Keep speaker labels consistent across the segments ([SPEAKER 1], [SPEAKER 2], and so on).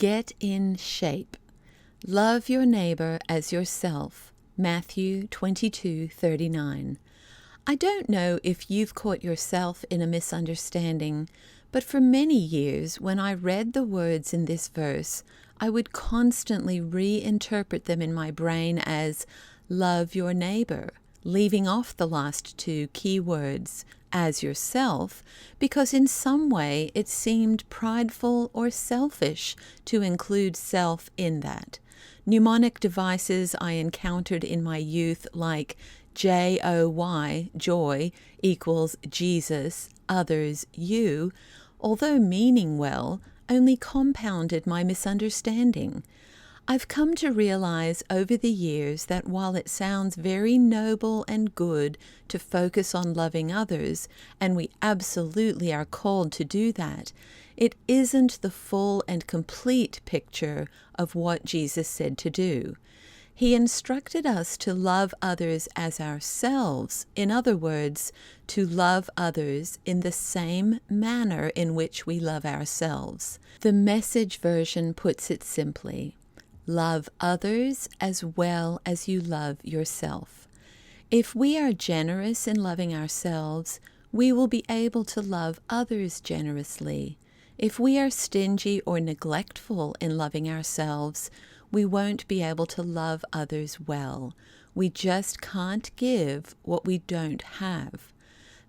[SPEAKER 1] Get in shape. Love your neighbor as yourself. Matthew 22:39. I don't know if you've caught yourself in a misunderstanding, but for many years when I read the words in this verse, I would constantly reinterpret them in my brain as love your neighbor, leaving off the last two key words, as yourself, because in some way it seemed prideful or selfish to include self in that. Mnemonic devices I encountered in my youth like J-O-Y, joy, equals Jesus, others, you, although meaning well, only compounded my misunderstanding. I've come to realize over the years that while it sounds very noble and good to focus on loving others, and we absolutely are called to do that, it isn't the full and complete picture of what Jesus said to do. He instructed us to love others as ourselves, in other words, to love others in the same manner in which we love ourselves. The Message version puts it simply: love others as well as you love yourself. If we are generous in loving ourselves, we will be able to love others generously. If we are stingy or neglectful in loving ourselves, we won't be able to love others well. We just can't give what we don't have.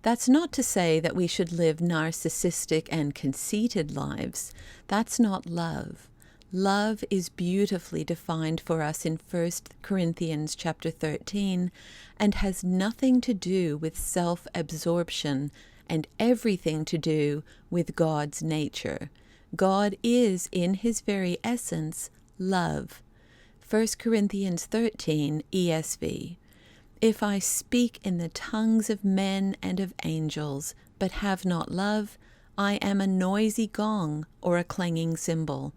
[SPEAKER 1] That's not to say that we should live narcissistic and conceited lives. That's not love. Love is beautifully defined for us in 1 Corinthians chapter 13 and has nothing to do with self-absorption and everything to do with God's nature. God is, in his very essence, love. 1 Corinthians 13, ESV. If I speak in the tongues of men and of angels, but have not love, I am a noisy gong or a clanging cymbal.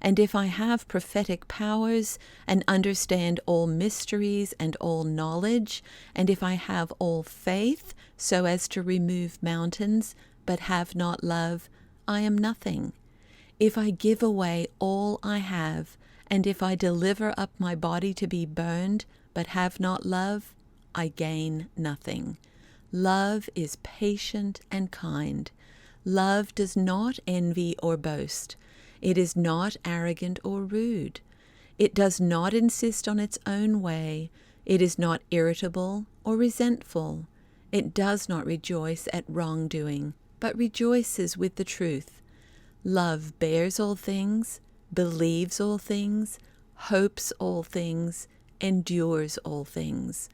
[SPEAKER 1] And if I have prophetic powers and understand all mysteries and all knowledge, and if I have all faith so as to remove mountains, but have not love, I am nothing. If I give away all I have, and if I deliver up my body to be burned, but have not love, I gain nothing. Love is patient and kind. Love does not envy or boast. It is not arrogant or rude. It does not insist on its own way. It is not irritable or resentful. It does not rejoice at wrongdoing, but rejoices with the truth. Love bears all things, believes all things, hopes all things, endures all things.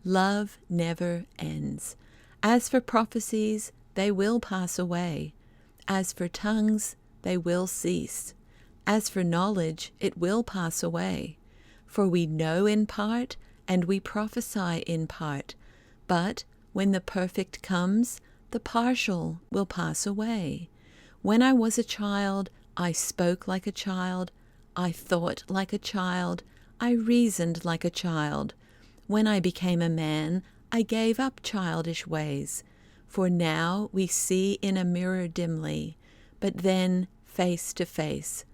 [SPEAKER 1] Love never ends. As for prophecies, they will pass away. As for tongues, they will cease. As for knowledge, it will pass away. For we know in part, and we prophesy in part. But when the perfect comes, the partial will pass away. When I was a child, I spoke like a child, I thought like a child, I reasoned like a child. When I became a man, I gave up childish ways. For now we see in a mirror dimly, but then face to face.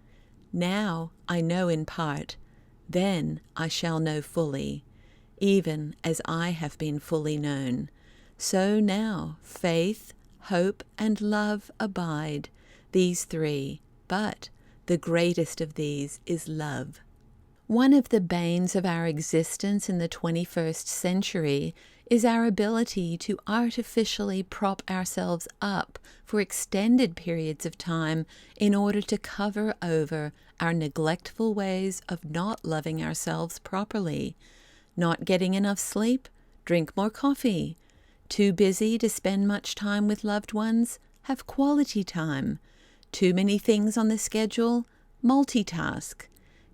[SPEAKER 1] Now I know in part, then I shall know fully, even as I have been fully known. So now faith, hope, and love abide, these three, but the greatest of these is love. One of the banes of our existence in the 21st century is our ability to artificially prop ourselves up for extended periods of time in order to cover over our neglectful ways of not loving ourselves properly. Not getting enough sleep? Drink more coffee. Too busy to spend much time with loved ones? Have quality time. Too many things on the schedule? Multitask.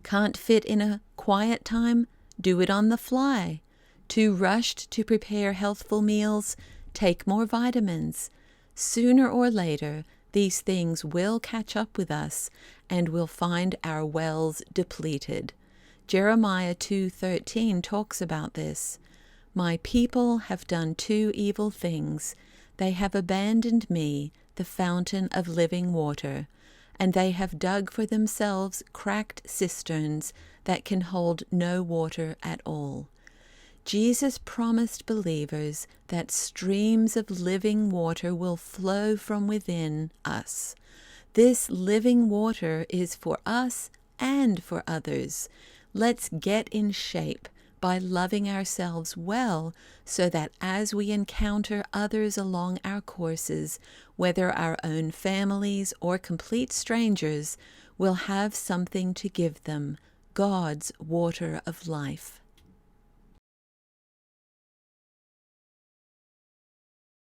[SPEAKER 1] Can't fit in a quiet time? Do it on the fly. Too rushed to prepare healthful meals? Take more vitamins. Sooner or later, these things will catch up with us, and we'll find our wells depleted. Jeremiah 2:13 talks about this. My people have done two evil things. They have abandoned me, the fountain of living water, and they have dug for themselves cracked cisterns that can hold no water at all. Jesus promised believers that streams of living water will flow from within us. This living water is for us and for others. Let's get in shape by loving ourselves well, so that as we encounter others along our courses, whether our own families or complete strangers, we'll have something to give them, God's water of life.